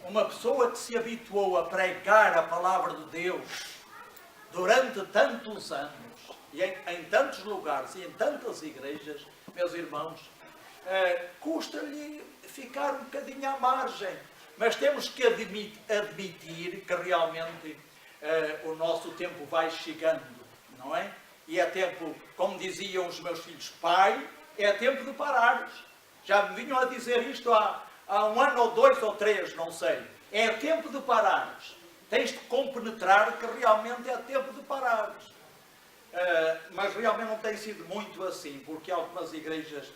uma pessoa que se habituou a pregar a palavra de Deus durante tantos anos, e em tantos lugares e em tantas igrejas, meus irmãos, custa-lhe ficar um bocadinho à margem. Mas temos que admitir que realmente o nosso tempo vai chegando, não é? E é tempo, como diziam os meus filhos, pai, é tempo de parares. Já me vinham a dizer isto há 1 ano ou 2 ou 3, não sei. É tempo de parares. Tens de compenetrar que realmente é tempo de parares. Mas realmente não tem sido muito assim, porque algumas igrejas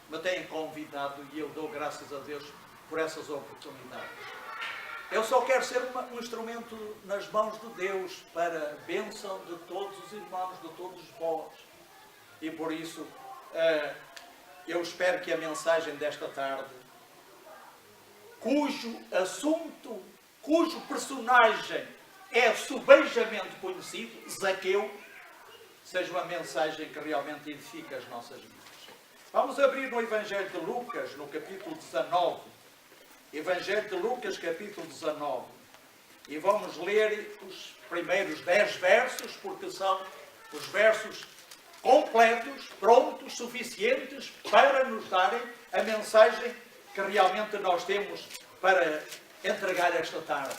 me têm convidado e eu dou graças a Deus por essas oportunidades. Eu só quero ser um instrumento nas mãos de Deus para a bênção de todos os irmãos, de todos vós. E por isso, eu espero que a mensagem desta tarde, cujo assunto, cujo personagem é subejamente conhecido, Zaqueu, seja uma mensagem que realmente edifica as nossas vidas. Vamos abrir no Evangelho de Lucas, no capítulo 19. Evangelho de Lucas, capítulo 19. E vamos ler os primeiros 10 versos, porque são os versos completos, prontos, suficientes para nos darem a mensagem que realmente nós temos para entregar esta tarde.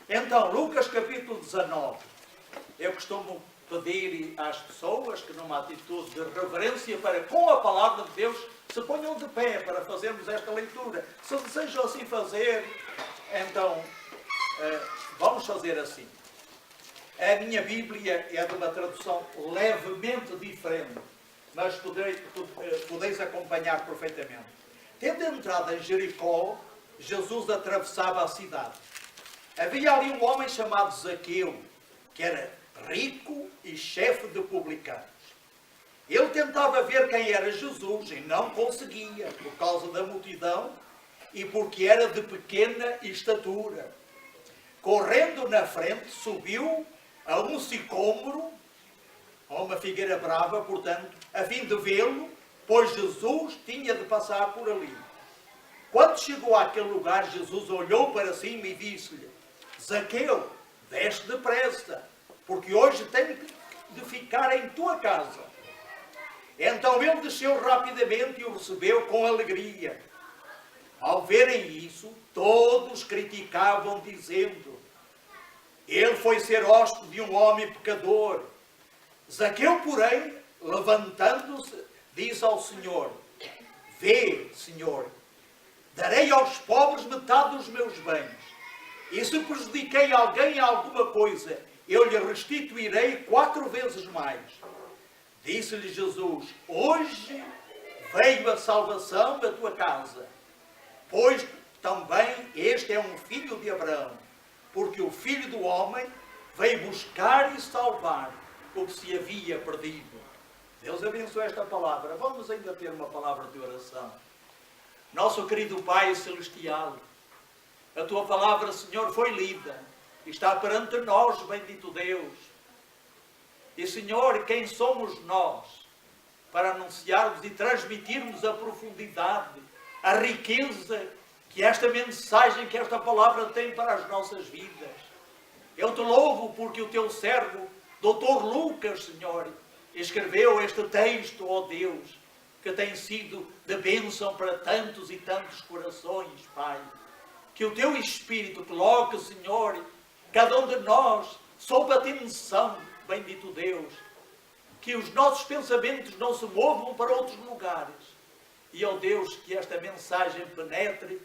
Então, Lucas, capítulo 19. Eu costumo pedir às pessoas que, numa atitude de reverência para com a palavra de Deus, se ponham de pé para fazermos esta leitura. Se desejam assim fazer, então vamos fazer assim. A minha Bíblia é de uma tradução levemente diferente, mas podeis acompanhar perfeitamente. Tendo entrado em Jericó, Jesus atravessava a cidade. Havia ali um homem chamado Zaqueu, que era rico e chefe de publicanos. Ele tentava ver quem era Jesus e não conseguia, por causa da multidão e porque era de pequena estatura. Correndo na frente, subiu a um sicômoro, a uma figueira brava, portanto, a fim de vê-lo, pois Jesus tinha de passar por ali. Quando chegou àquele lugar, Jesus olhou para cima e disse-lhe: Zaqueu, desce depressa, porque hoje tenho de ficar em tua casa. Então ele desceu rapidamente e o recebeu com alegria. Ao verem isso, todos criticavam, dizendo: ele foi ser hóspede de um homem pecador. Zaqueu, porém, levantando-se, disse ao Senhor: vê, Senhor, darei aos pobres metade dos meus bens. E se prejudiquei alguém em alguma coisa, eu lhe restituirei 4 vezes mais. Disse-lhe Jesus: hoje veio a salvação da tua casa, pois também este é um filho de Abraão, porque o Filho do Homem veio buscar e salvar o que se havia perdido. Deus abençoe esta palavra. Vamos ainda ter uma palavra de oração. Nosso querido Pai Celestial, a tua palavra, Senhor, foi lida e está perante nós, bendito Deus. E, Senhor, quem somos nós para anunciarmos e transmitirmos a profundidade, a riqueza que esta mensagem, que esta palavra tem para as nossas vidas? Eu te louvo porque o teu servo, Dr. Lucas, Senhor, escreveu este texto, ó Deus, que tem sido de bênção para tantos e tantos corações, Pai. Que o teu Espírito coloque, Senhor, cada um de nós sob atenção, bendito Deus, que os nossos pensamentos não se movam para outros lugares. E, ó Deus, que esta mensagem penetre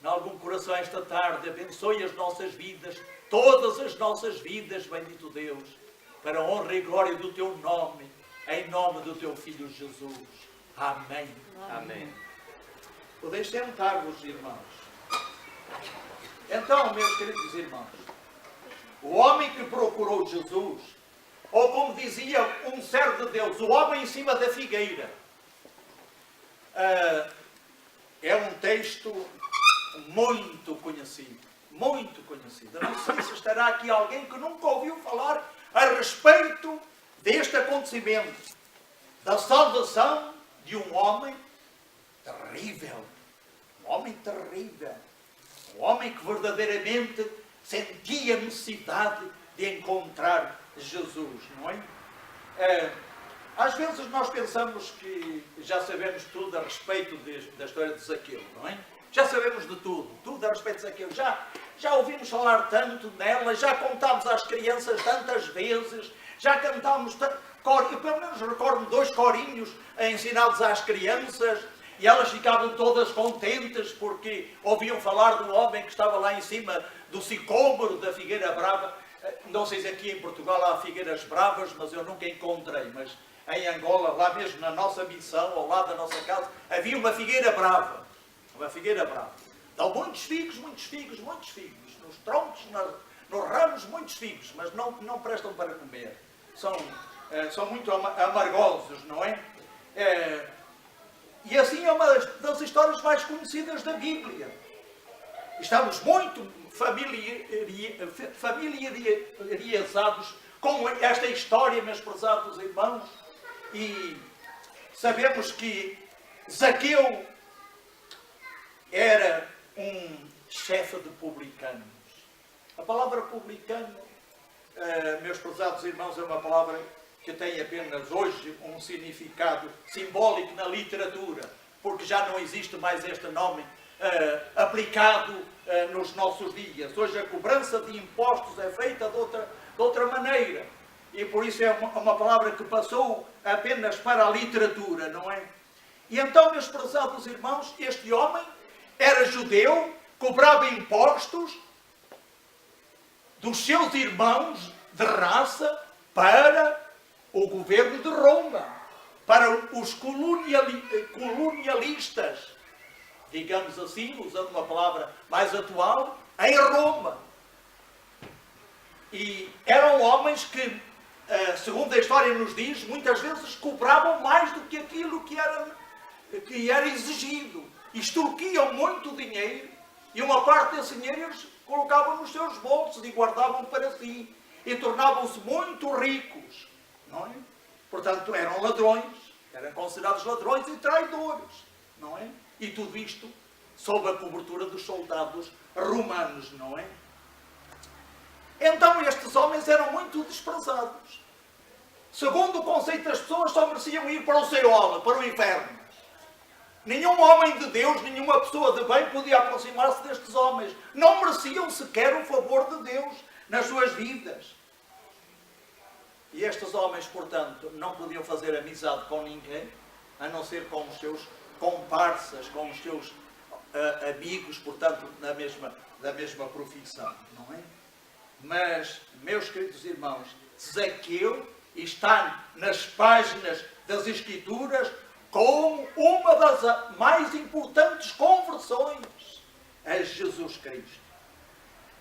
em algum coração esta tarde, abençoe as nossas vidas, todas as nossas vidas, bendito Deus, para a honra e glória do teu nome, em nome do teu Filho Jesus. Amém. Amém. Podeis sentar-vos, irmãos. Então, meus queridos irmãos, o homem que procurou Jesus, ou como dizia um servo de Deus, o homem em cima da figueira, é um texto muito conhecido. Muito conhecido. Eu não sei se estará aqui alguém que nunca ouviu falar a respeito deste acontecimento, da salvação de um homem terrível, um um homem terrível, um homem que verdadeiramente sentia necessidade de encontrar Jesus, não é? Às vezes nós pensamos que já sabemos tudo a respeito da história de Zaqueu, não é? Já sabemos de tudo a respeito de Zaqueu. Já ouvimos falar tanto nela, já contámos às crianças tantas vezes, já cantámos, eu pelo menos recordo 2 corinhos ensinados às crianças, e elas ficavam todas contentes porque ouviam falar do homem que estava lá em cima do sicômoro da Figueira Brava. Não sei se aqui em Portugal há figueiras bravas, mas eu nunca encontrei. Mas em Angola, lá mesmo na nossa missão, ao lado da nossa casa, havia uma figueira brava. Uma figueira brava. Dão muitos figos. Nos troncos, nos ramos, muitos figos, mas não prestam para comer. São muito amargosos, não é? E assim é uma das histórias mais conhecidas da Bíblia. Estamos muito familiarizados com esta história, meus prezados irmãos, e sabemos que Zaqueu era um chefe de publicanos. A palavra publicano, meus prezados irmãos, é uma palavra que tem apenas hoje um significado simbólico na literatura, porque já não existe mais este nome aplicado nos nossos dias. Hoje a cobrança de impostos é feita de outra maneira, e por isso é uma palavra que passou apenas para a literatura, não é? E então, meus prezados irmãos, este homem era judeu, cobrava impostos dos seus irmãos de raça para o governo de Roma, para os colonialistas, digamos assim, usando uma palavra mais atual, em Roma. E eram homens que, segundo a história nos diz, muitas vezes cobravam mais do que aquilo que era exigido. Extorquiam muito dinheiro e uma parte desse dinheiro eles colocavam nos seus bolsos e guardavam para si. E tornavam-se muito ricos, não é? Portanto, eram ladrões, eram considerados ladrões e traidores, não é? E tudo isto sob a cobertura dos soldados romanos, não é? Então estes homens eram muito desprezados. Segundo o conceito das pessoas, só mereciam ir para o Seol, para o inferno. Nenhum homem de Deus, nenhuma pessoa de bem podia aproximar-se destes homens. Não mereciam sequer o favor de Deus nas suas vidas. E estes homens, portanto, não podiam fazer amizade com ninguém, a não ser com os seus comparsas, com os seus amigos, portanto, da mesma profissão, não é? Mas, meus queridos irmãos, Zaqueu está nas páginas das Escrituras como uma das mais importantes conversões a Jesus Cristo.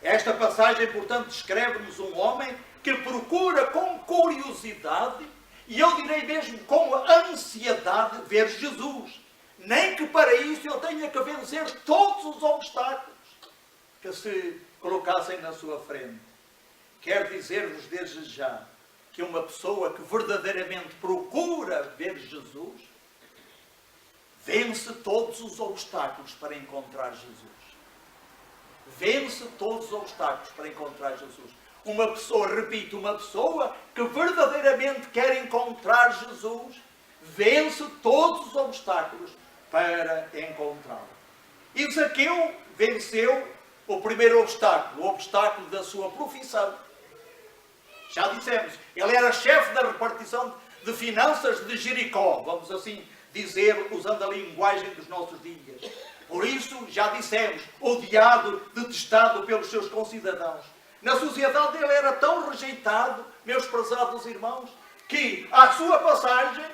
Esta passagem, portanto, descreve-nos um homem que procura com curiosidade, e eu direi mesmo com ansiedade, ver Jesus. Nem que para isso eu tenha que vencer todos os obstáculos que se colocassem na sua frente. Quero dizer-vos desde já que uma pessoa que verdadeiramente procura ver Jesus vence todos os obstáculos para encontrar Jesus. Vence todos os obstáculos para encontrar Jesus. Uma pessoa, repito, uma pessoa que verdadeiramente quer encontrar Jesus, vence todos os obstáculos para encontrá-lo. E Zaqueu venceu o primeiro obstáculo, o obstáculo da sua profissão. Já dissemos, ele era chefe da repartição de finanças de Jericó, vamos assim dizer, usando a linguagem dos nossos dias. Por isso, já dissemos, odiado, detestado pelos seus concidadãos. Na sociedade ele era tão rejeitado, meus prezados irmãos, que à sua passagem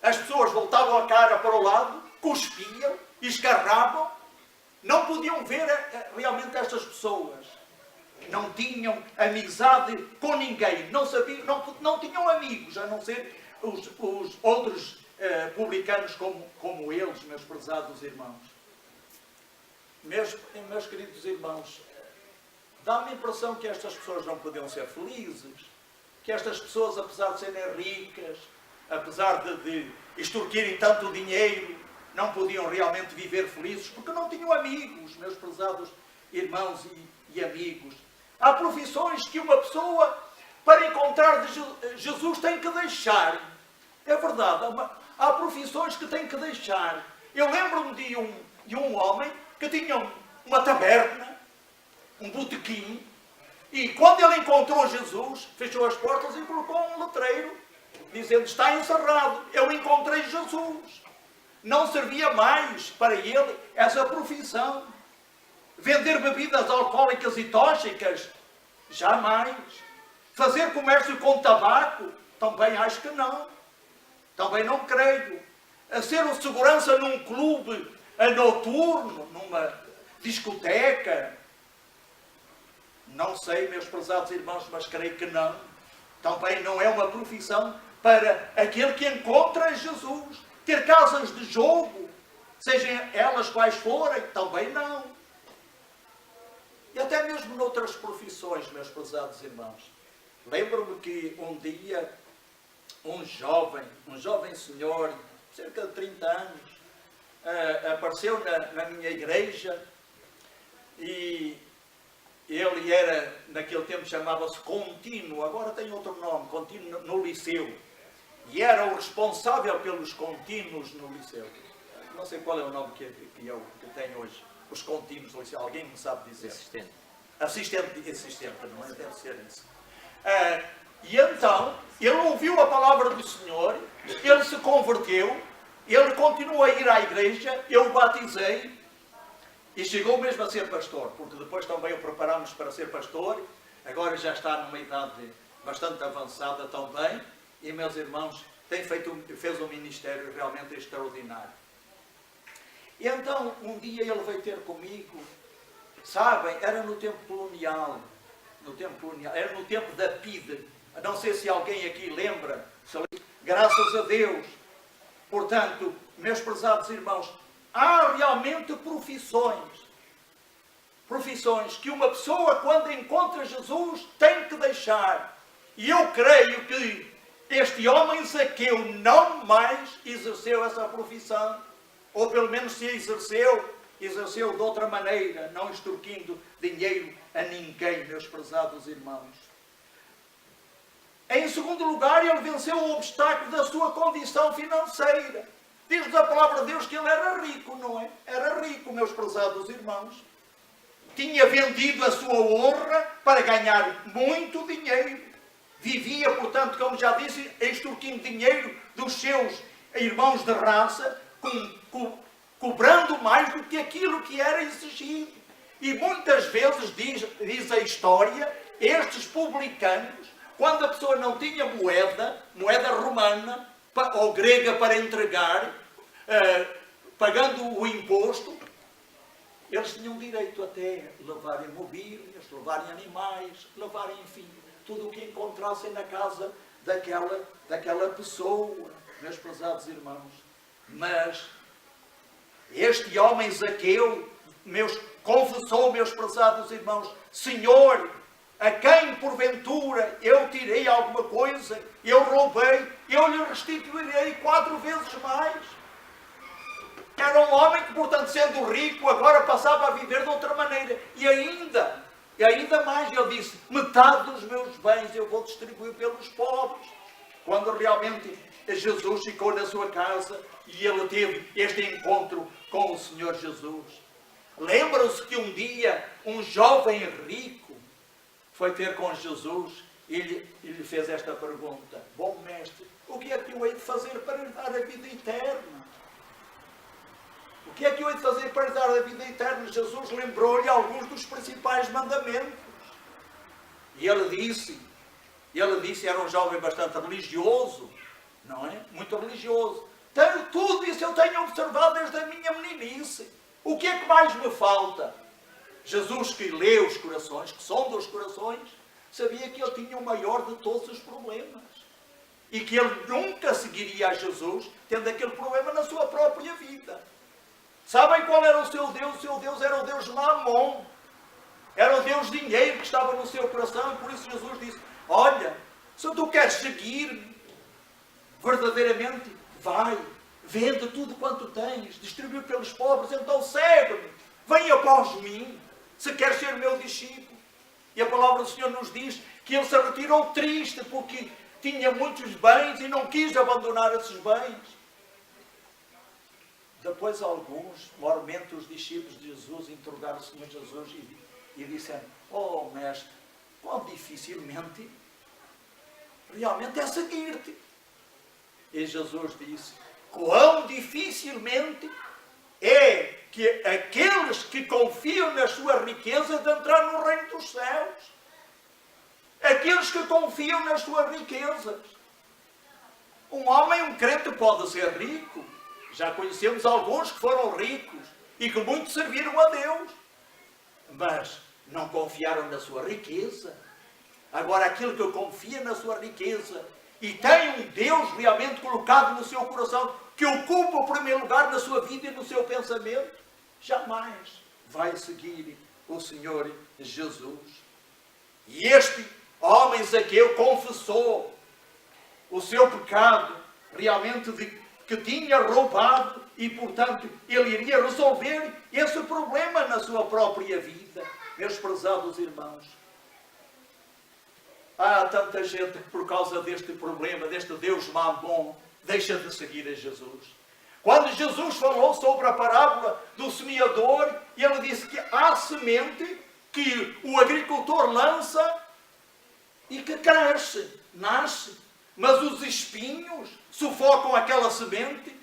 as pessoas voltavam a cara para o lado, cuspiam, escarravam, não podiam ver realmente estas pessoas. Não tinham amizade com ninguém, não tinham amigos, a não ser os outros publicanos como eles, meus prezados irmãos. Meus queridos irmãos, dá-me a impressão que estas pessoas não podiam ser felizes, que estas pessoas, apesar de serem ricas, apesar de extorquirem tanto dinheiro, não podiam realmente viver felizes, porque não tinham amigos, meus prezados irmãos e amigos. Há profissões que uma pessoa, para encontrar Jesus, tem que deixar. É verdade, há profissões que tem que deixar. Eu lembro-me de um homem que tinha uma taberna, um botequim, e quando ele encontrou Jesus, fechou as portas e colocou um letreiro, dizendo: está encerrado, eu encontrei Jesus. Não servia mais para ele essa profissão. Vender bebidas alcoólicas e tóxicas? Jamais. Fazer comércio com tabaco? Também acho que não. Também não creio. A ser o segurança num clube noturno, numa discoteca? Não sei, meus prezados irmãos, mas creio que não. Também não é uma profissão para aquele que encontra Jesus. Ter casas de jogo, sejam elas quais forem, também não. E até mesmo noutras profissões, meus prezados irmãos. Lembro-me que um dia, um jovem senhor, cerca de 30 anos, apareceu na minha igreja, e ele era, naquele tempo chamava-se contínuo, agora tem outro nome, contínuo no liceu. E era o responsável pelos contínuos no liceu. Não sei qual é o nome que tem hoje. Os contínuos no liceu. Alguém me sabe dizer? Assistente, não é? Deve ser isso. E então, ele ouviu a palavra do Senhor, ele se converteu, ele continuou a ir à igreja, eu o batizei, e chegou mesmo a ser pastor, porque depois também o preparámos para ser pastor, agora já está numa idade bastante avançada também, e meus irmãos, fez um ministério realmente extraordinário. E então, um dia ele veio ter comigo, sabem, era no tempo colonial, era no tempo da PIDE, não sei se alguém aqui lembra, graças a Deus. Portanto, meus prezados irmãos, há realmente profissões que uma pessoa, quando encontra Jesus, tem que deixar. E eu creio que este homem Zaqueu não mais exerceu essa profissão, ou pelo menos se exerceu de outra maneira, não extorquindo dinheiro a ninguém, meus prezados irmãos. Em segundo lugar, ele venceu o obstáculo da sua condição financeira. Diz-nos a palavra de Deus que ele era rico, não é? Era rico, meus prezados irmãos. Tinha vendido a sua honra para ganhar muito dinheiro. Vivia, portanto, como já disse, extorquindo dinheiro dos seus irmãos de raça, cobrando mais do que aquilo que era exigido. E muitas vezes, diz a história, estes publicanos, quando a pessoa não tinha moeda romana ou grega para entregar, pagando o imposto, eles tinham direito até a levarem mobílias, levarem animais, levarem, enfim, tudo o que encontrassem na casa daquela pessoa, meus prezados irmãos. Mas este homem Zaqueu confessou, meus prezados irmãos: Senhor, a quem porventura eu tirei alguma coisa, eu roubei, eu lhe restituirei 4 vezes mais. Era um homem que, portanto, sendo rico, agora passava a viver de outra maneira. E ainda mais, ele disse: metade dos meus bens eu vou distribuir pelos pobres. Quando realmente Jesus ficou na sua casa e ele teve este encontro com o Senhor Jesus. Lembram-se que um dia um jovem rico foi ter com Jesus e lhe fez esta pergunta: bom mestre, o que é que eu hei de fazer para lhe dar a vida eterna? O que é que eu hei de fazer para lhe dar a vida eterna? Jesus lembrou-lhe alguns dos principais mandamentos. E ele disse, era um jovem bastante religioso, não é? Muito religioso. Tudo isso eu tenho observado desde a minha meninice. O que é que mais me falta? Jesus, que lê os corações, que sonda os corações, sabia que ele tinha o maior de todos os problemas. E que ele nunca seguiria a Jesus tendo aquele problema na sua própria vida. Sabem qual era o seu Deus? O seu Deus era o Deus Mamon. Era o Deus dinheiro que estava no seu coração. E por isso Jesus disse: olha, se tu queres seguir-me verdadeiramente, Vende tudo quanto tens, distribui pelos pobres, então segue-me, vem após mim, se queres ser meu discípulo. E a palavra do Senhor nos diz que ele se retirou triste porque tinha muitos bens e não quis abandonar esses bens. Depois alguns, mormente os discípulos de Jesus, interrogaram o Senhor Jesus e disseram: oh mestre, quão dificilmente realmente é seguir-te. E Jesus disse: quão dificilmente é que aqueles que confiam nas suas riquezas de entrar no reino dos céus. Aqueles que confiam nas suas riquezas. Um homem, um crente pode ser rico. Já conhecemos alguns que foram ricos e que muito serviram a Deus. Mas não confiaram na sua riqueza. Agora, aquele que confia na sua riqueza e tem um Deus realmente colocado no seu coração, que ocupa o primeiro lugar na sua vida e no seu pensamento, jamais vai seguir o Senhor Jesus. E este homem Zaqueu confessou o seu pecado, realmente que tinha roubado, e portanto ele iria resolver esse problema na sua própria vida. Meus prezados irmãos, há tanta gente que por causa deste problema, deste Deus Mamon, deixa de seguir a Jesus. Quando Jesus falou sobre a parábola do semeador, ele disse que há semente que o agricultor lança e que cresce, nasce, mas os espinhos sufocam aquela semente,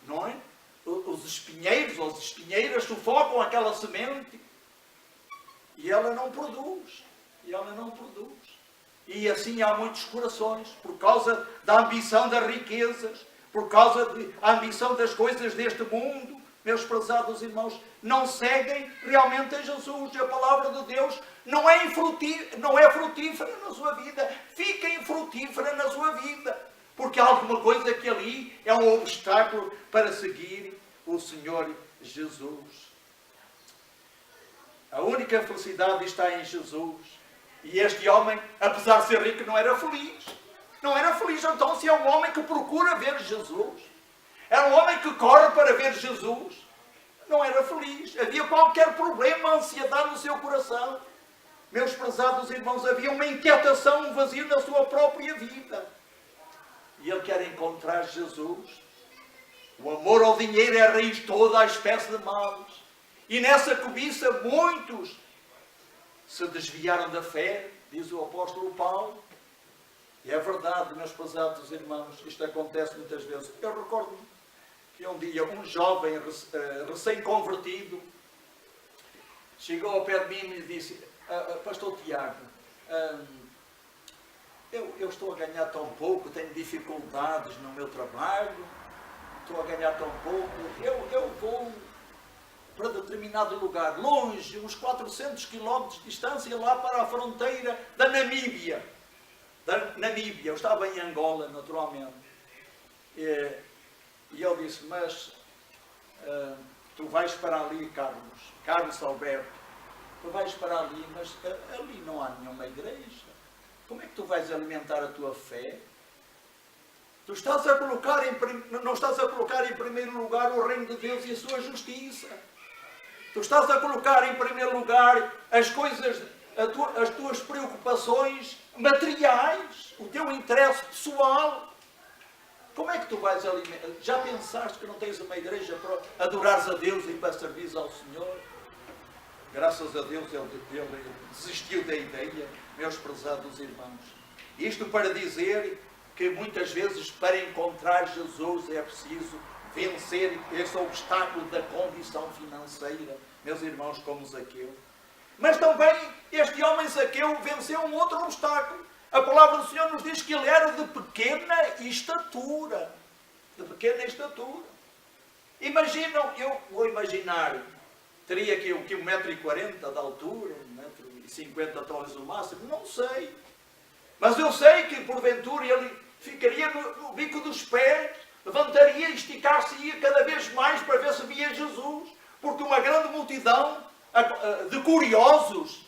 não é? Os espinheiros ou as espinheiras sufocam aquela semente e ela não produz. E assim há muitos corações, por causa da ambição das riquezas, por causa da ambição das coisas deste mundo, meus prezados irmãos, não seguem realmente a Jesus. A palavra de Deus não é frutífera na sua vida. Fica infrutífera na sua vida, porque há alguma coisa que ali é um obstáculo para seguir o Senhor Jesus. A única felicidade está em Jesus. E este homem, apesar de ser rico, não era feliz. Não era feliz. Então, se é um homem que procura ver Jesus, é um homem que corre para ver Jesus, não era feliz. Havia qualquer problema, ansiedade no seu coração. Meus prezados irmãos, havia uma inquietação, um vazio na sua própria vida. E ele quer encontrar Jesus. O amor ao dinheiro é a raiz de toda a espécie de males. E nessa cobiça muitos se desviaram da fé, diz o apóstolo Paulo. E é verdade, meus prezados irmãos, isto acontece muitas vezes. Eu recordo que um dia um jovem recém-convertido chegou ao pé de mim e disse: pastor Tiago, eu estou a ganhar tão pouco, tenho dificuldades no meu trabalho, estou a ganhar tão pouco, eu vou para determinado lugar, longe, uns 400 quilómetros de distância, lá para a fronteira da Namíbia. Eu estava em Angola, naturalmente. E ele disse: mas tu vais para ali, Carlos Alberto, tu vais para ali, mas ali não há nenhuma igreja. Como é que tu vais alimentar a tua fé? Tu não estás a colocar em primeiro lugar o reino de Deus e a sua justiça. Tu estás a colocar em primeiro lugar as coisas, as tuas preocupações materiais, o teu interesse pessoal. Como é que tu vais alimentar? Já pensaste que não tens uma igreja para adorares a Deus e para servires ao Senhor? Graças a Deus ele desistiu da ideia, meus prezados irmãos. Isto para dizer que muitas vezes para encontrar Jesus é preciso vencer esse obstáculo da condição financeira, meus irmãos, como Zaqueu. Mas também este homem Zaqueu venceu um outro obstáculo. A palavra do Senhor nos diz que ele era de pequena estatura. De pequena estatura. Imaginam, eu vou imaginar, teria aqui 1,40 m de altura, 1,50 m talvez no máximo, não sei. Mas eu sei que porventura ele ficaria no bico dos pés, levantaria e esticar-se-ia cada vez mais para ver se via Jesus, porque uma grande multidão de curiosos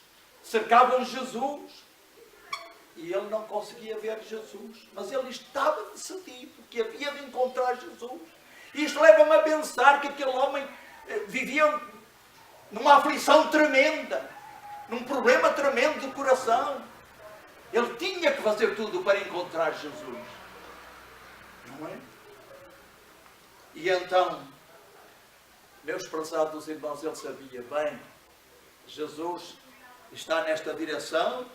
cercavam Jesus e ele não conseguia ver Jesus, mas ele estava decidido que havia de encontrar Jesus. Isto leva-me a pensar que aquele homem vivia numa aflição tremenda, num problema tremendo do coração. Ele tinha que fazer tudo para encontrar Jesus. Não é? E então, meus prezados irmãos, ele sabia bem, Jesus está nesta direção,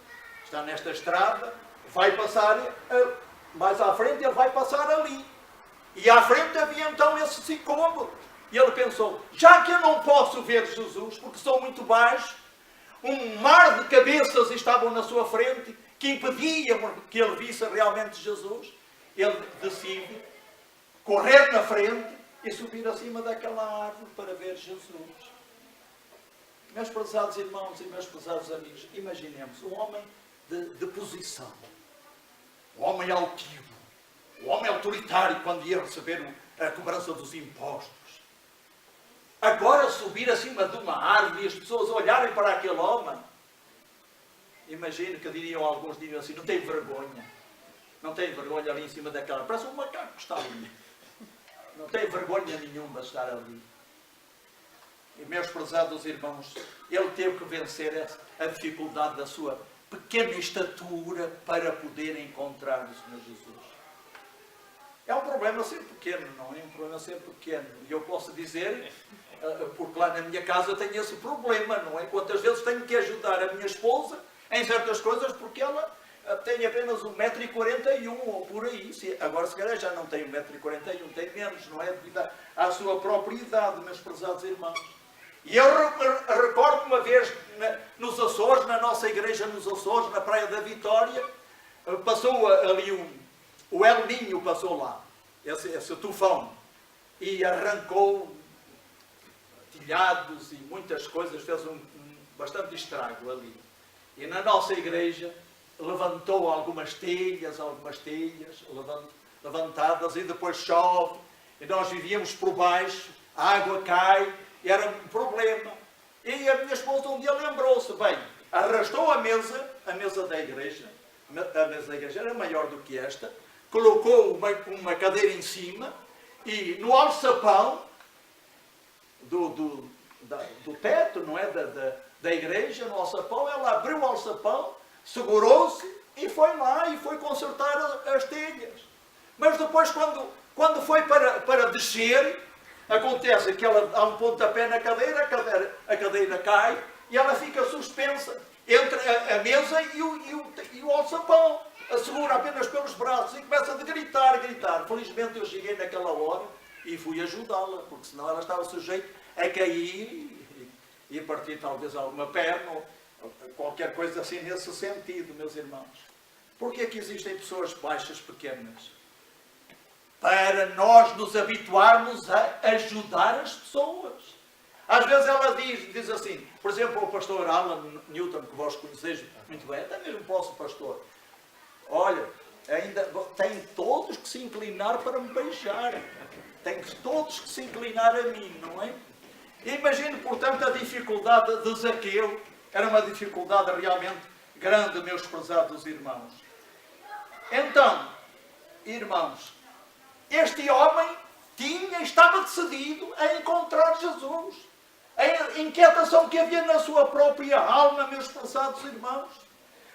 está nesta estrada, vai passar mais à frente, ele vai passar ali. E à frente havia então esse sicômoro. E ele pensou, já que eu não posso ver Jesus, porque sou muito baixo, um mar de cabeças estavam na sua frente, que impediam que ele visse realmente Jesus, ele decide correr na frente e subir acima daquela árvore para ver Jesus. Meus prezados irmãos e meus prezados amigos, imaginemos um homem de posição, um homem altivo, um homem autoritário quando ia receber a cobrança dos impostos. Agora subir acima de uma árvore e as pessoas olharem para aquele homem. Imagino que alguns diriam assim, não tem vergonha. Não tem vergonha ali em cima daquela. Parece um macaco que está ali. Não tem vergonha nenhuma de estar ali. E meus prezados irmãos, ele teve que vencer a dificuldade da sua pequena estatura para poder encontrar o Senhor Jesus. É um problema ser pequeno, não é? Um problema ser pequeno. E eu posso dizer, porque lá na minha casa eu tenho esse problema, não é? Quantas vezes tenho que ajudar a minha esposa em certas coisas porque ela tem apenas 1,41 m ou por aí. Agora se calhar já não tem 1,41 m, tem menos, não é? Devido à sua própria idade, meus prezados irmãos. E eu recordo uma vez nos Açores, na nossa igreja nos Açores, na Praia da Vitória, passou ali o El Ninho passou lá, esse tufão, e arrancou telhados e muitas coisas, fez bastante estrago ali. E na nossa igreja levantou algumas telhas levantadas, e depois chove, e nós vivíamos por baixo, a água cai, e era um problema. E a minha esposa um dia lembrou-se, bem, arrastou a mesa da igreja, a mesa da igreja era maior do que esta, colocou uma cadeira em cima, e no alçapão do teto, não é? Da igreja, no alçapão, ela abriu o alçapão, segurou-se e foi lá e foi consertar as telhas. Mas depois, quando foi para descer, acontece que ela dá um pontapé na cadeira, a cadeira cai e ela fica suspensa entre a mesa e o alçapão. A segura apenas pelos braços e começa a gritar. Felizmente eu cheguei naquela hora e fui ajudá-la, porque senão ela estava sujeita a cair e a partir talvez alguma perna ou qualquer coisa assim nesse sentido, meus irmãos. Porquê é que existem pessoas baixas, pequenas? Para nós nos habituarmos a ajudar as pessoas. Às vezes ela diz assim, por exemplo, o pastor Alan Newton, que vós conheceis muito bem, até mesmo posso, pastor, olha, ainda tem todos que se inclinar para me beijar. Tem todos que se inclinar a mim, não é? Imagine, portanto, a dificuldade de Zaqueu. Era uma dificuldade realmente grande, meus prezados irmãos. Então, irmãos, este homem estava decidido a encontrar Jesus. A inquietação que havia na sua própria alma, meus prezados irmãos.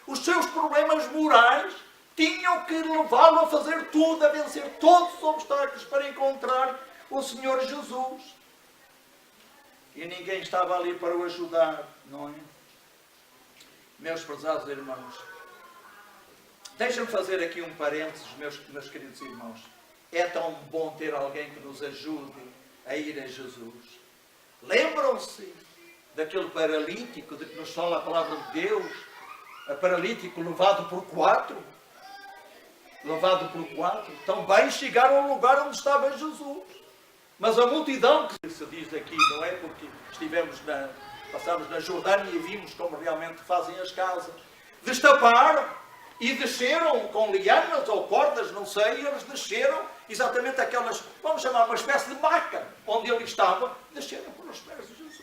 Os seus problemas morais tinham que levá-lo a fazer tudo, a vencer todos os obstáculos para encontrar o Senhor Jesus. E ninguém estava ali para o ajudar, não é? Meus prezados irmãos, deixem-me fazer aqui um parênteses, meus queridos irmãos. É tão bom ter alguém que nos ajude a ir a Jesus. Lembram-se daquele paralítico de que nos fala a palavra de Deus? A paralítico levado por 4? Também chegaram ao lugar onde estava Jesus. Mas a multidão, que se diz aqui, não é? Porque passámos na Jordânia e vimos como realmente fazem as casas. Destaparam e desceram com lianas ou cordas, não sei, eles desceram exatamente aquelas, vamos chamar uma espécie de maca, onde ele estava, desceram pelos pés de Jesus.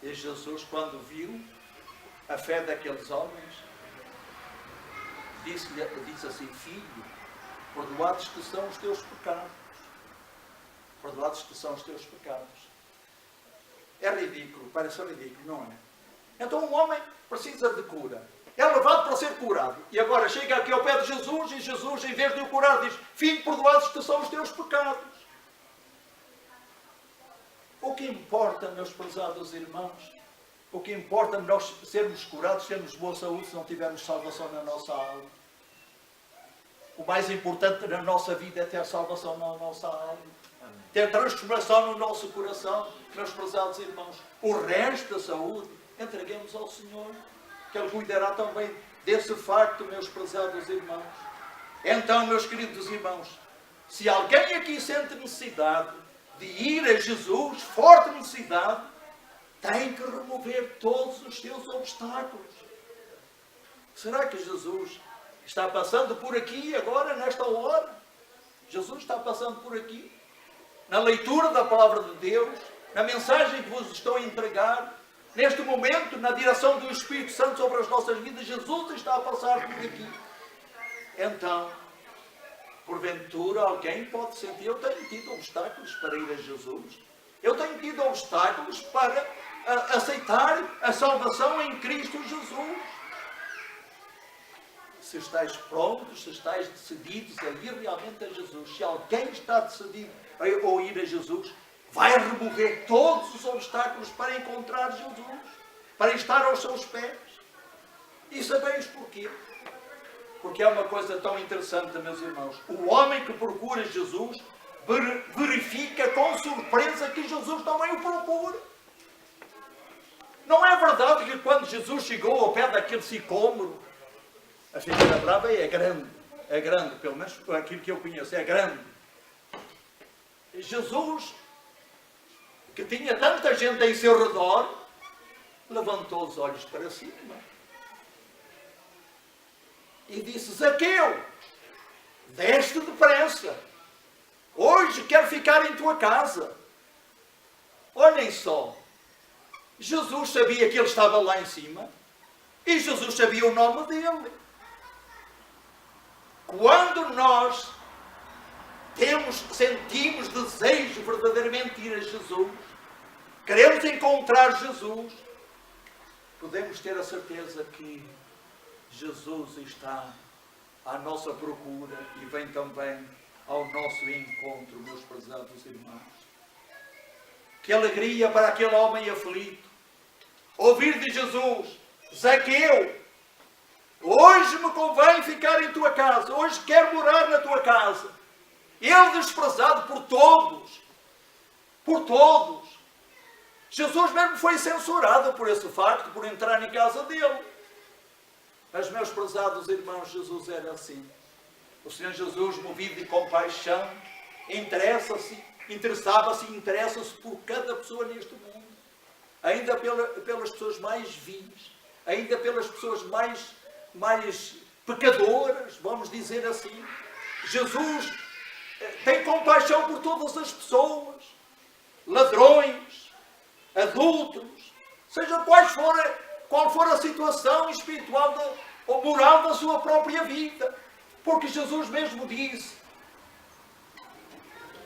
E Jesus, quando viu a fé daqueles homens, disse assim, filho, Perdoados que são os teus pecados. Perdoados que são os teus pecados. É ridículo, parece ridículo, não é? Então um homem precisa de cura. É levado para ser curado. E agora chega aqui ao pé de Jesus e Jesus, em vez de o curar, diz: filho, perdoados que são os teus pecados. O que importa, meus prezados irmãos, o que importa nós sermos curados, termos boa saúde, se não tivermos salvação na nossa alma. O mais importante na nossa vida é ter salvação na nossa alma. Ter transformação no nosso coração, meus prezados irmãos. O resto da saúde, entreguemos ao Senhor, que Ele cuidará também desse facto, meus prezados irmãos. Então, meus queridos irmãos, se alguém aqui sente necessidade de ir a Jesus, forte necessidade, tem que remover todos os seus obstáculos. Será que Jesus está passando por aqui agora, nesta hora? Jesus está passando por aqui? Na leitura da Palavra de Deus, na mensagem que vos estou a entregar, neste momento, na direção do Espírito Santo sobre as nossas vidas, Jesus está a passar por aqui. Então, porventura, alguém pode sentir: eu tenho tido obstáculos para ir a Jesus. Eu tenho tido obstáculos para aceitar a salvação em Cristo Jesus. Se estáis prontos, se estáis decididos a ir realmente a Jesus, se alguém está decidido a ir a Jesus, vai remover todos os obstáculos para encontrar Jesus, para estar aos seus pés. E sabeis porquê? Porque é uma coisa tão interessante, meus irmãos. O homem que procura Jesus verifica com surpresa que Jesus também o procura. Não é verdade que quando Jesus chegou ao pé daquele sicômoro, a figueira brava é grande, pelo menos aquilo que eu conheço, é grande. Jesus, que tinha tanta gente em seu redor, levantou os olhos para cima e disse: Zaqueu, desce depressa, hoje quero ficar em tua casa. Olhem só, Jesus sabia que ele estava lá em cima e Jesus sabia o nome dele. Quando nós sentimos desejo verdadeiramente de ir a Jesus, queremos encontrar Jesus, podemos ter a certeza que Jesus está à nossa procura e vem também ao nosso encontro, meus prezados irmãos. Que alegria para aquele homem aflito ouvir de Jesus: Zaqueu, hoje me convém ficar em tua casa, hoje quero morar na tua casa. Ele desprezado por todos, Jesus mesmo foi censurado por esse facto, por entrar em casa dele. Mas, meus prezados irmãos, Jesus era assim. O Senhor Jesus, movido de compaixão, interessava-se e interessa-se por cada pessoa neste mundo. Ainda pelas pessoas maisvis, ainda pelas pessoas mais pecadoras, vamos dizer assim. Jesus tem compaixão por todas as pessoas, ladrões, adúlteros, seja qual for a situação espiritual ou moral da sua própria vida. Porque Jesus mesmo disse: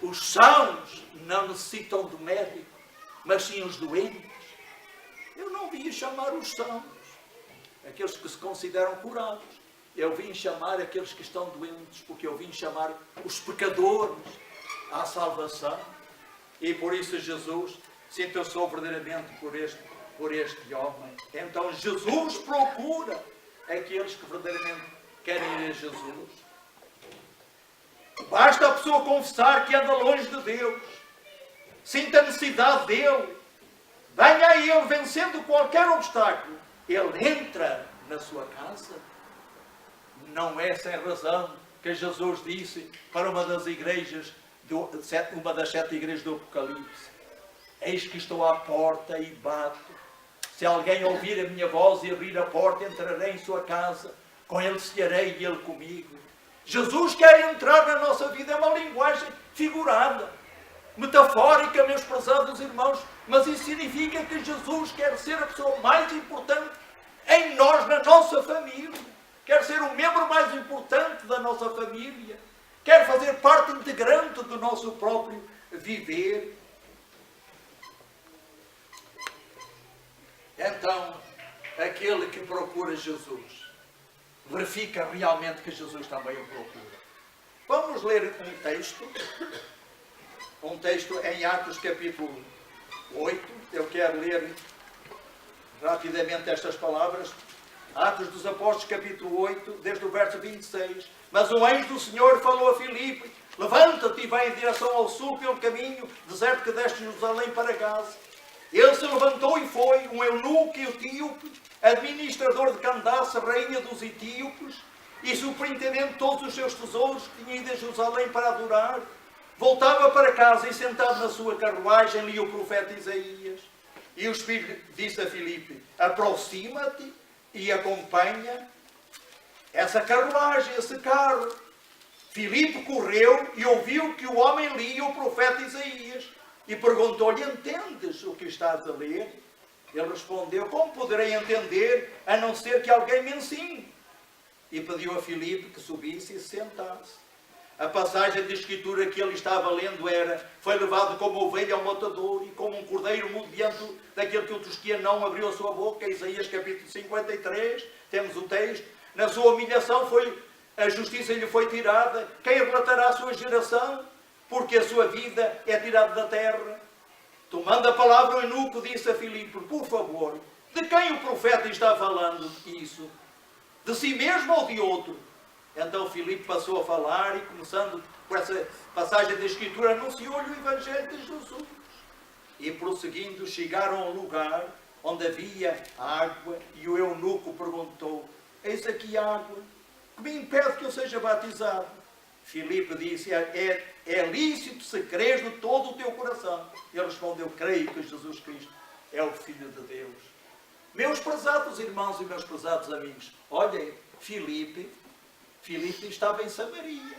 os sãos não necessitam de médico, mas sim os doentes. Eu não vim chamar os sãos, aqueles que se consideram curados. Eu vim chamar aqueles que estão doentes, porque eu vim chamar os pecadores à salvação. E por isso Jesus se interessou verdadeiramente por este homem. Então Jesus procura aqueles que verdadeiramente querem ir a Jesus. Basta a pessoa confessar que anda longe de Deus, sinta a necessidade dele, venha a ele vencendo qualquer obstáculo, ele entra na sua casa. Não é sem razão que Jesus disse para uma das igrejas, uma das 7 igrejas do Apocalipse: eis que estou à porta e bato. Se alguém ouvir a minha voz e abrir a porta, entrarei em sua casa, com ele cearei e ele comigo. Jesus quer entrar na nossa vida. É uma linguagem figurada, metafórica, meus prezados irmãos, mas isso significa que Jesus quer ser a pessoa mais importante em nós, na nossa família. Quer ser o membro mais importante da nossa família. quer fazer parte integrante do nosso próprio viver. Então, aquele que procura Jesus, verifica realmente que Jesus também o procura. Vamos ler um texto em Atos capítulo 8. Eu quero ler rapidamente estas palavras. Atos dos Apóstolos capítulo 8, desde o verso 26. Mas o anjo do Senhor falou a Filipe: levanta-te e vai em direção ao sul pelo caminho deserto que desce de Jerusalém para Gaza. Ele se levantou e foi, um eunuco etíope, administrador de Candace, rainha dos etíopes, e superintendente de todos os seus tesouros, que tinha ido a Jerusalém para adorar. Voltava para casa e, sentado na sua carruagem, lia o profeta Isaías. E o Espírito disse a Filipe: aproxima-te e acompanha essa carruagem, esse carro. Filipe correu e ouviu que o homem lia o profeta Isaías. E perguntou-lhe: entendes o que estás a ler? Ele respondeu: como poderei entender, a não ser que alguém me ensine? E pediu a Filipe que subisse e se sentasse. A passagem de escritura que ele estava lendo era: foi levado como ovelha ao matador, e como um cordeiro mudo diante daquele que o tosquia não abriu a sua boca. Isaías capítulo 53, temos o texto. Na sua humilhação a justiça lhe foi tirada. Quem relatará a sua geração? Porque a sua vida é tirada da terra. Tomando a palavra, o eunuco disse a Filipe: por favor, de quem o profeta está falando isso? De si mesmo ou de outro? Então Filipe passou a falar e, começando por essa passagem da Escritura, anunciou-lhe o Evangelho de Jesus. E prosseguindo, chegaram ao lugar onde havia água, e o eunuco perguntou: eis aqui água, que me impede que eu seja batizado? Filipe disse: é lícito se creres de todo o teu coração. Ele respondeu: creio que Jesus Cristo é o Filho de Deus. Meus prezados irmãos e meus prezados amigos, olhem, Filipe estava em Samaria.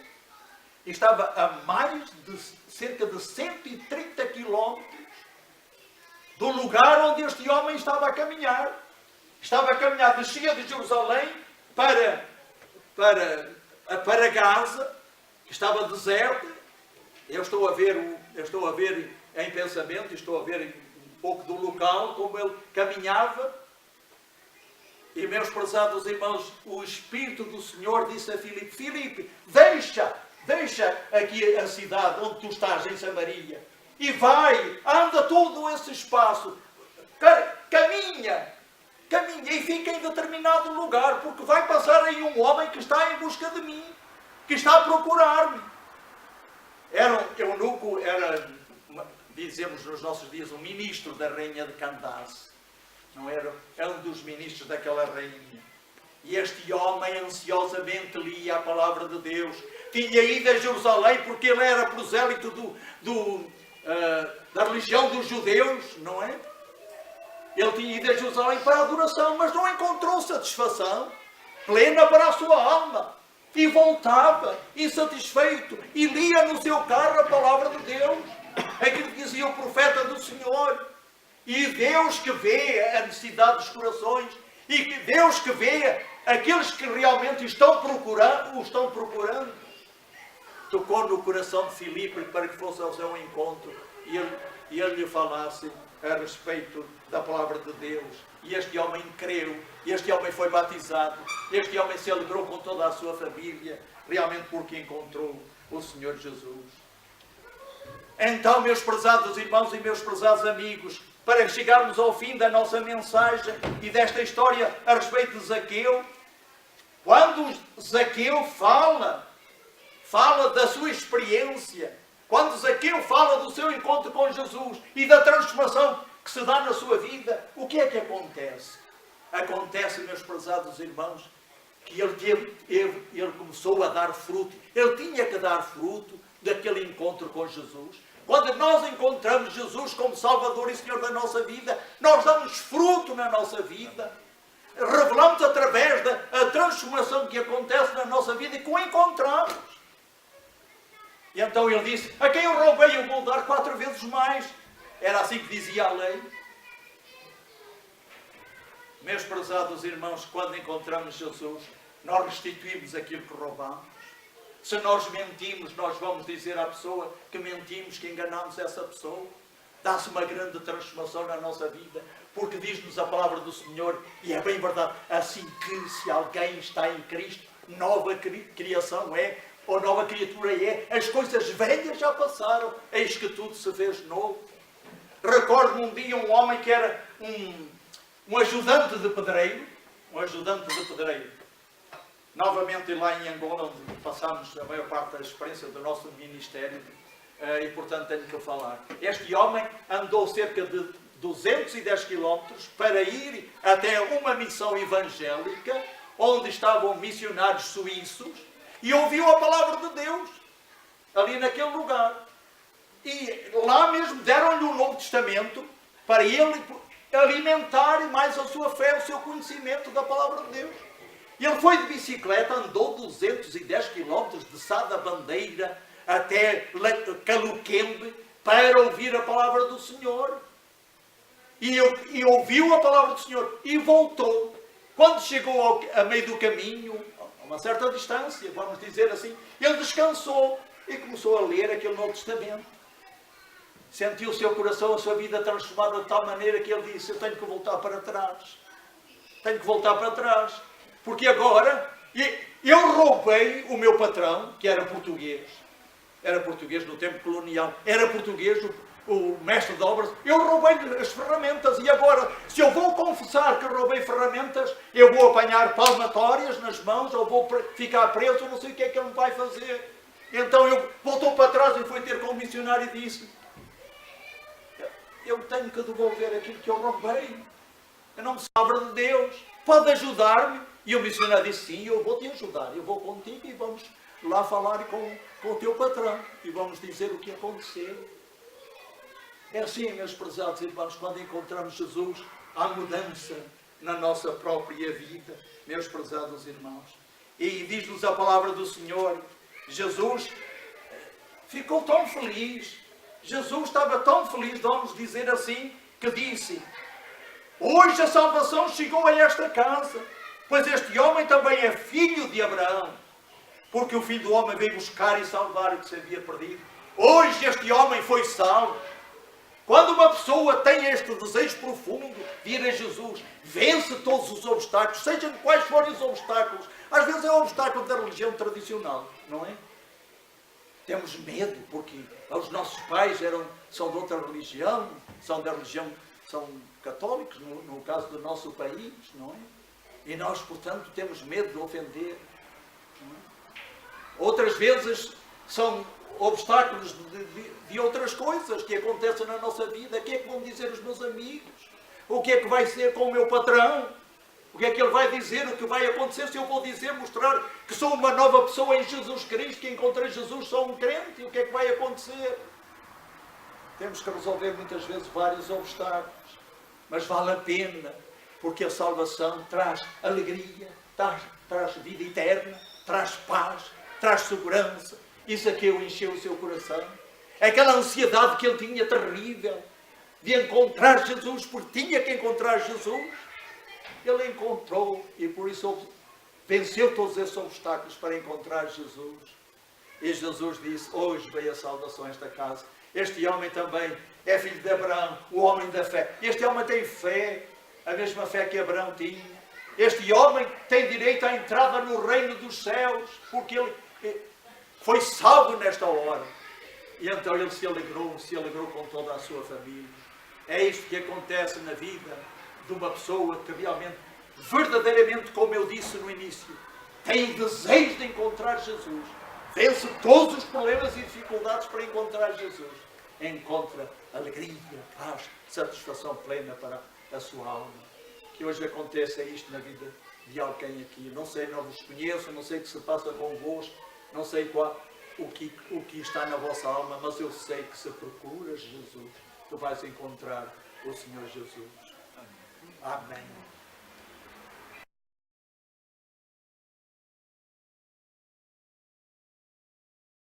Estava a mais de cerca de 130 quilómetros do lugar onde este homem estava a caminhar. Estava a caminhar, descia de Jerusalém para Gaza, que estava deserta. Eu estou a ver em pensamento, estou a ver um pouco do local, como ele caminhava. E, meus prezados irmãos, o Espírito do Senhor disse a Filipe: Filipe, deixa aqui a cidade onde tu estás, em Samaria, e vai, anda todo esse espaço, caminha e fica em determinado lugar, porque vai passar aí um homem que está em busca de mim, que está a procurar-me. Eunuco era, dizemos nos nossos dias, um ministro da rainha de Candace. Não era um dos ministros daquela rainha. E este homem ansiosamente lia a palavra de Deus. Tinha ido a Jerusalém porque ele era prosélito da religião dos judeus, não é? Ele tinha ido a Jerusalém para a adoração, mas não encontrou satisfação plena para a sua alma. E voltava insatisfeito e lia no seu carro a palavra de Deus, aquilo que dizia o profeta do Senhor. E Deus que vê a necessidade dos corações, e Deus que vê aqueles que realmente o estão procurando, tocou no coração de Filipe para que fosse ao seu encontro e ele lhe falasse a respeito da palavra de Deus. E este homem creu, este homem foi batizado, este homem se alegrou com toda a sua família, realmente porque encontrou o Senhor Jesus. Então, meus prezados irmãos e meus prezados amigos, para chegarmos ao fim da nossa mensagem e desta história a respeito de Zaqueu, quando Zaqueu fala da sua experiência, quando Zaqueu fala do seu encontro com Jesus e da transformação que se dá na sua vida, o que é que acontece? Acontece, meus prezados irmãos, que ele começou a dar fruto. Ele tinha que dar fruto daquele encontro com Jesus. Quando nós encontramos Jesus como Salvador e Senhor da nossa vida, nós damos fruto na nossa vida. Revelamos através da transformação que acontece na nossa vida e que o encontramos. E então ele disse: a quem eu roubei eu vou dar 4 vezes mais. Era assim que dizia a lei. Meus prezados irmãos, quando encontramos Jesus, nós restituímos aquilo que roubamos. Se nós mentimos, nós vamos dizer à pessoa que mentimos, que enganamos essa pessoa. Dá-se uma grande transformação na nossa vida, porque diz-nos a palavra do Senhor, e é bem verdade, assim que se alguém está em Cristo, nova criação é, ou nova criatura é, as coisas velhas já passaram, eis que tudo se fez novo. Recordo-me um dia um homem que era um ajudante de pedreiro, novamente lá em Angola, onde passámos a maior parte da experiência do nosso ministério, e portanto tenho que falar. Este homem andou cerca de 210 quilómetros para ir até uma missão evangélica, onde estavam missionários suíços, e ouviu a palavra de Deus, ali naquele lugar. E lá mesmo deram-lhe o Novo Testamento, para ele alimentar mais a sua fé, o seu conhecimento da palavra de Deus. Ele foi de bicicleta, andou 210 quilómetros de Sá da Bandeira até Caluquembe para ouvir a palavra do Senhor. E ouviu a palavra do Senhor e voltou. Quando chegou a meio do caminho, a uma certa distância, vamos dizer assim, ele descansou e começou a ler aquele Novo Testamento. Sentiu o seu coração, a sua vida transformada de tal maneira que ele disse: eu tenho que voltar para trás. Tenho que voltar para trás. Porque agora eu roubei o meu patrão, que era português no tempo colonial, era português, o mestre de obras, eu roubei-lhe as ferramentas e agora, se eu vou confessar que roubei ferramentas, eu vou apanhar palmatórias nas mãos, ou vou ficar preso, eu não sei o que é que ele me vai fazer. Então ele voltou para trás e foi ter com o missionário e disse: eu tenho que devolver aquilo que eu roubei. Eu não me palavra de Deus. Pode ajudar-me? E o missionário disse: sim, eu vou te ajudar. Eu vou contigo e vamos lá falar com o teu patrão. E vamos dizer o que aconteceu. É assim, meus prezados irmãos, quando encontramos Jesus, há mudança na nossa própria vida, meus prezados irmãos. E diz-nos a palavra do Senhor, Jesus ficou tão feliz. Jesus estava tão feliz, vamos dizer assim, que disse: hoje a salvação chegou a esta casa, pois este homem também é filho de Abraão, porque o Filho do Homem veio buscar e salvar o que se havia perdido. Hoje este homem foi salvo. Quando uma pessoa tem este desejo profundo de ir a Jesus, vence todos os obstáculos, sejam quais forem os obstáculos. Às vezes é o obstáculo da religião tradicional, não é? Temos medo, porque os nossos pais são de outra religião, são católicos, no caso do nosso país, não é? E nós, portanto, temos medo de ofender. Não é? Outras vezes são obstáculos de outras coisas que acontecem na nossa vida. O que é que vão dizer os meus amigos? O que é que vai ser com o meu patrão? O que é que ele vai dizer? O que vai acontecer se eu vou dizer, mostrar que sou uma nova pessoa em Jesus Cristo, que encontrei Jesus, sou um crente? E o que é que vai acontecer? Temos que resolver muitas vezes vários obstáculos. Mas vale a pena, porque a salvação traz alegria, traz vida eterna, traz paz, traz segurança. E Zaqueu encheu o seu coração. Aquela ansiedade que ele tinha terrível de encontrar Jesus, porque tinha que encontrar Jesus, ele encontrou e por isso venceu todos esses obstáculos para encontrar Jesus. E Jesus disse: hoje veio a salvação a esta casa. Este homem também é filho de Abraão, o homem da fé. Este homem tem fé, a mesma fé que Abraão tinha. Este homem tem direito à entrada no reino dos céus, porque ele foi salvo nesta hora. E então ele se alegrou com toda a sua família. É isto que acontece na vida de uma pessoa que realmente, verdadeiramente, como eu disse no início, tem desejo de encontrar Jesus. Vence todos os problemas e dificuldades para encontrar Jesus. Encontra alegria, paz, satisfação plena para a sua alma. Que hoje aconteça isto na vida de alguém aqui. Não sei, não vos conheço, não sei o que se passa convosco, não sei o que está na vossa alma, mas eu sei que se procuras Jesus, tu vais encontrar o Senhor Jesus. Amém.